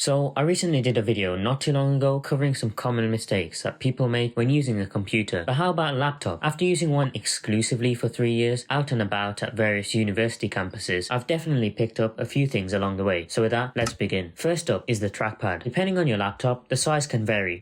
So I recently did a video not too long ago covering some common mistakes that people make when using a computer. But how about a laptop? After using one exclusively for 3 years, out and about at various university campuses, I've definitely picked up a few things along the way. So with that, let's begin. First up is the trackpad. Depending on your laptop, the size can vary.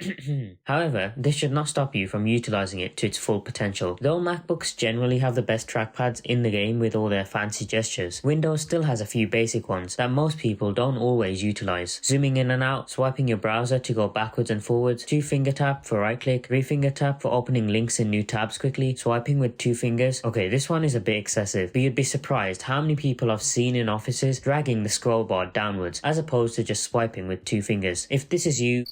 However, this should not stop you from utilizing it to its full potential. Though MacBooks generally have the best trackpads in the game with all their fancy gestures, Windows still has a few basic ones that most people don't always utilize. Zooming in and out, swiping your browser to go backwards and forwards, 2-finger tap for right click, 3-finger tap for opening links in new tabs quickly, swiping with 2 fingers. Okay, this one is a bit excessive, but you'd be surprised how many people I've seen in offices dragging the scroll bar downwards as opposed to just swiping with 2 fingers. If this is you,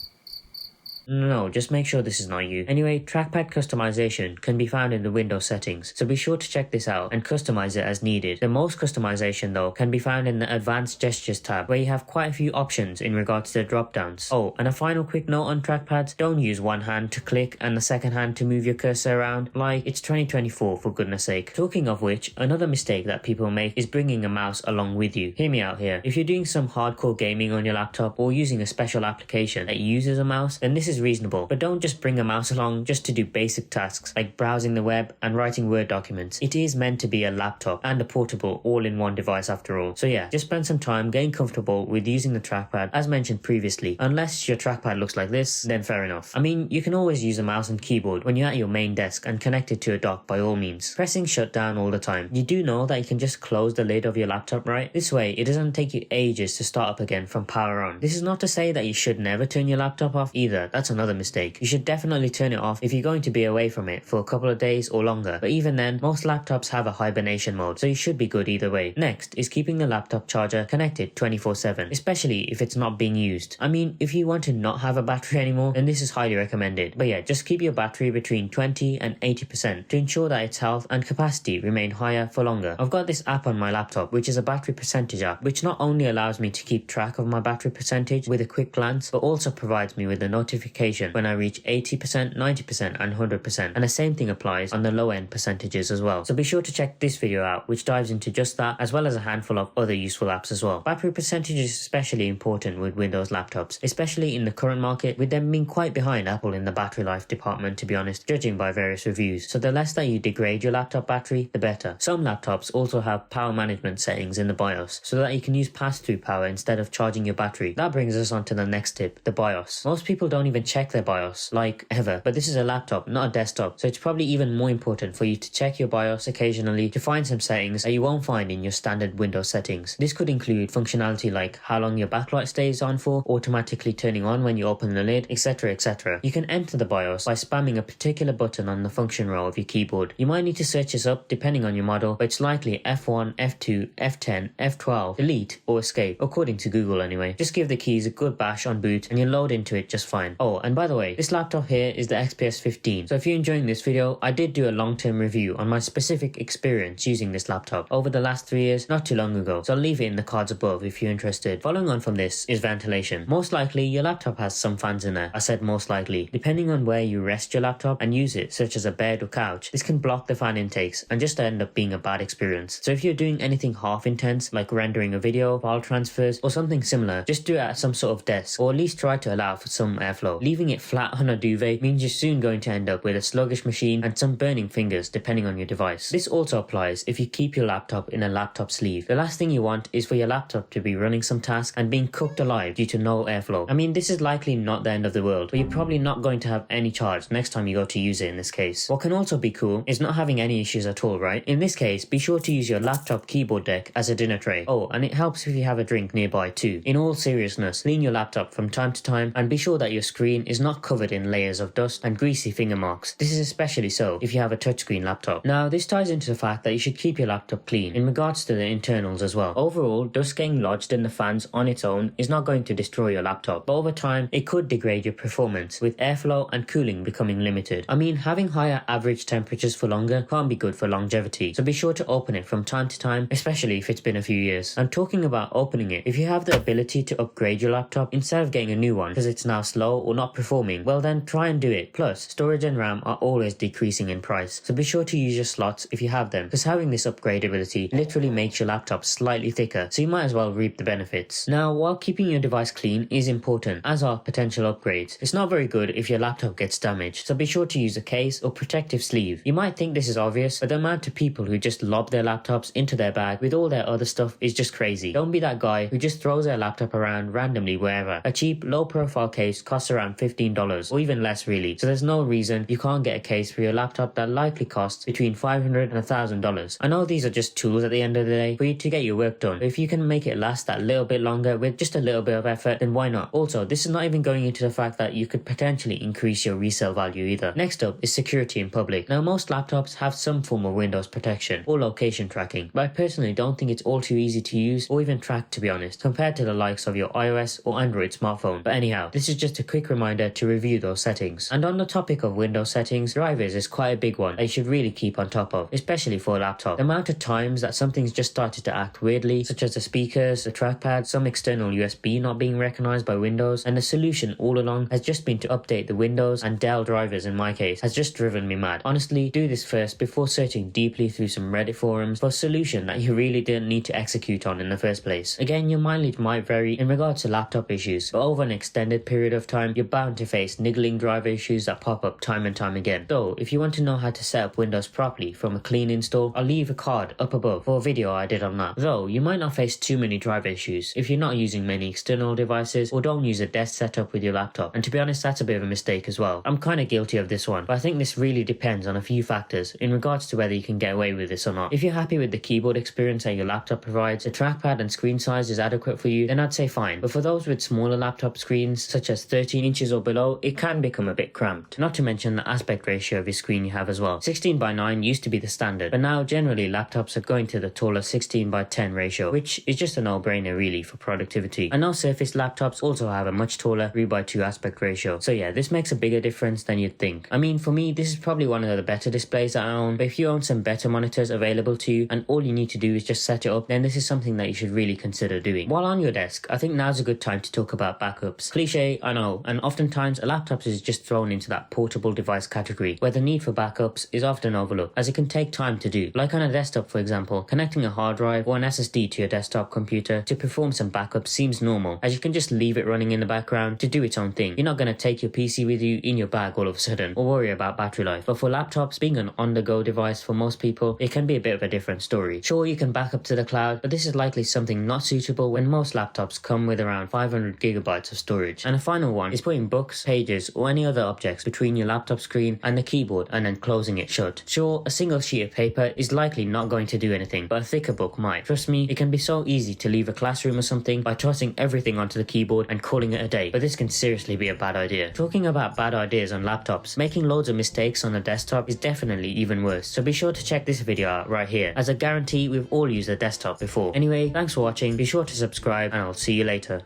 no, just make sure this is not you. Anyway, trackpad customization can be found in the Windows settings, so be sure to check this out and customize it as needed. The most customization though can be found in the Advanced Gestures tab, where you have quite a few options in regards to the drop downs. Oh, and a final quick note on trackpads, don't use one hand to click and the second hand to move your cursor around. Like, it's 2024 for goodness sake. Talking of which, another mistake that people make is bringing a mouse along with you. Hear me out here. If you're doing some hardcore gaming on your laptop or using a special application that uses a mouse, then this is reasonable, but don't just bring a mouse along just to do basic tasks like browsing the web and writing Word documents. It is meant to be a laptop and a portable all-in-one device after all. So yeah, just spend some time getting comfortable with using the trackpad as mentioned previously. Unless your trackpad looks like this, then fair enough. I mean, you can always use a mouse and keyboard when you're at your main desk and connected to a dock by all means. Pressing shutdown all the time. You do know that you can just close the lid of your laptop, right? This way, it doesn't take you ages to start up again from power on. This is not to say that you should never turn your laptop off either. That's another mistake. You should definitely turn it off if you're going to be away from it for a couple of days or longer, but even then, most laptops have a hibernation mode, so you should be good either way. Next is keeping the laptop charger connected 24/7, especially if it's not being used. I mean, if you want to not have a battery anymore, then this is highly recommended. But yeah, just keep your battery between 20 and 80% to ensure that its health and capacity remain higher for longer. I've got this app on my laptop, which is a battery percentage app, which not only allows me to keep track of my battery percentage with a quick glance, but also provides me with a notification when I reach 80%, 90% and 100%, and the same thing applies on the low end percentages as well. So be sure to check this video out, which dives into just that, as well as a handful of other useful apps as well. Battery percentage is especially important with Windows laptops, especially in the current market, with them being quite behind Apple in the battery life department, to be honest, judging by various reviews. So the less that you degrade your laptop battery, the better. Some laptops also have power management settings in the BIOS, so that you can use pass-through power instead of charging your battery. That brings us on to the next tip, the BIOS. Most people don't even check their BIOS, like ever, but this is a laptop, not a desktop, so it's probably even more important for you to check your BIOS occasionally to find some settings that you won't find in your standard Windows settings. This could include functionality like how long your backlight stays on for, automatically turning on when you open the lid, etc, etc. You can enter the BIOS by spamming a particular button on the function row of your keyboard. You might need to search this up depending on your model, but it's likely F1, F2, F10, F12, delete or escape, according to Google anyway. Just give the keys a good bash on boot and you'll load into it just fine. Oh, and by the way, this laptop here is the XPS 15, so if you're enjoying this video, I did do a long-term review on my specific experience using this laptop over the last 3 years not too long ago, so I'll leave it in the cards above if you're interested. Following on from this is ventilation. Most likely your laptop has some fans in there. I said most likely. Depending on where you rest your laptop and use it, such as a bed or couch, this can block the fan intakes and just end up being a bad experience. So if you're doing anything half intense like rendering a video, file transfers or something similar, just do it at some sort of desk, or at least try to allow for some airflow. Leaving it flat on a duvet means you're soon going to end up with a sluggish machine and some burning fingers depending on your device. This also applies if you keep your laptop in a laptop sleeve. The last thing you want is for your laptop to be running some task and being cooked alive due to no airflow. I mean, this is likely not the end of the world, but you're probably not going to have any charge next time you go to use it in this case. What can also be cool is not having any issues at all, right? In this case, be sure to use your laptop keyboard deck as a dinner tray. Oh, and it helps if you have a drink nearby too. In all seriousness, clean your laptop from time to time and be sure that your screen is not covered in layers of dust and greasy finger marks. This is especially so if you have a touchscreen laptop. Now, this ties into the fact that you should keep your laptop clean in regards to the internals as well. Overall, dust getting lodged in the fans on its own is not going to destroy your laptop, but over time, it could degrade your performance, with airflow and cooling becoming limited. I mean, having higher average temperatures for longer can't be good for longevity, so be sure to open it from time to time, especially if it's been a few years. And talking about opening it, if you have the ability to upgrade your laptop instead of getting a new one because it's now slow or or not performing, well then try and do it. Plus, storage and RAM are always decreasing in price, so be sure to use your slots if you have them, because having this upgradability literally makes your laptop slightly thicker, so you might as well reap the benefits. Now, while keeping your device clean is important, as are potential upgrades, it's not very good if your laptop gets damaged, so be sure to use a case or protective sleeve. You might think this is obvious, but the amount of people who just lob their laptops into their bag with all their other stuff is just crazy. Don't be that guy who just throws their laptop around randomly wherever. A cheap, low profile case costs around $15 or even less really, so there's no reason you can't get a case for your laptop that likely costs between $500 and $1,000. I know these are just tools at the end of the day for you to get your work done, but if you can make it last that little bit longer with just a little bit of effort, then why not? Also, this is not even going into the fact that you could potentially increase your resale value either. Next up is security in public. Now, most laptops have some form of Windows protection or location tracking, but I personally don't think it's all too easy to use or even track, to be honest, compared to the likes of your iOS or Android smartphone. But anyhow, this is just a quick reminder to review those settings. And on the topic of Windows settings, drivers is quite a big one that you should really keep on top of, especially for a laptop. The amount of times that something's just started to act weirdly, such as the speakers, the trackpad, some external USB not being recognized by Windows, and the solution all along has just been to update the Windows and Dell drivers in my case, has just driven me mad. Honestly, do this first before searching deeply through some Reddit forums for a solution that you really didn't need to execute on in the first place. Again, your mileage might vary in regards to laptop issues, but over an extended period of time, you're bound to face niggling driver issues that pop up time and time again. Though, if you want to know how to set up Windows properly from a clean install, I'll leave a card up above for a video I did on that. Though, you might not face too many driver issues if you're not using many external devices or don't use a desk setup with your laptop, and to be honest, that's a bit of a mistake as well. I'm kinda guilty of this one, but I think this really depends on a few factors in regards to whether you can get away with this or not. If you're happy with the keyboard experience that your laptop provides, the trackpad and screen size is adequate for you, then I'd say fine. But for those with smaller laptop screens, such as 13 inches or below, it can become a bit cramped. Not to mention the aspect ratio of your screen you have as well. 16:9 used to be the standard, but now generally laptops are going to the taller 16:10 ratio, which is just a no-brainer really for productivity. I know Surface laptops also have a much taller 3:2 aspect ratio, so yeah, this makes a bigger difference than you'd think. I mean, for me, this is probably one of the better displays that I own, but if you own some better monitors available to you and all you need to do is just set it up, then this is something that you should really consider doing. While on your desk, I think now's a good time to talk about backups. Cliche, I know, and oftentimes a laptop is just thrown into that portable device category, where the need for backups is often overlooked, as it can take time to do. Like on a desktop, for example, connecting a hard drive or an SSD to your desktop computer to perform some backups seems normal, as you can just leave it running in the background to do its own thing. You're not going to take your PC with you in your bag all of a sudden, or worry about battery life. But for laptops, being an on-the-go device for most people, it can be a bit of a different story. Sure, you can back up to the cloud, but this is likely something not suitable when most laptops come with around 500 gigabytes of storage. And a final one is putting books, pages, or any other objects between your laptop screen and the keyboard and then closing it shut. Sure, a single sheet of paper is likely not going to do anything, but a thicker book might. Trust me, it can be so easy to leave a classroom or something by tossing everything onto the keyboard and calling it a day, but this can seriously be a bad idea. Talking about bad ideas on laptops, making loads of mistakes on the desktop is definitely even worse, so be sure to check this video out right here, as I guarantee we've all used a desktop before. Anyway, thanks for watching, be sure to subscribe, and I'll see you later.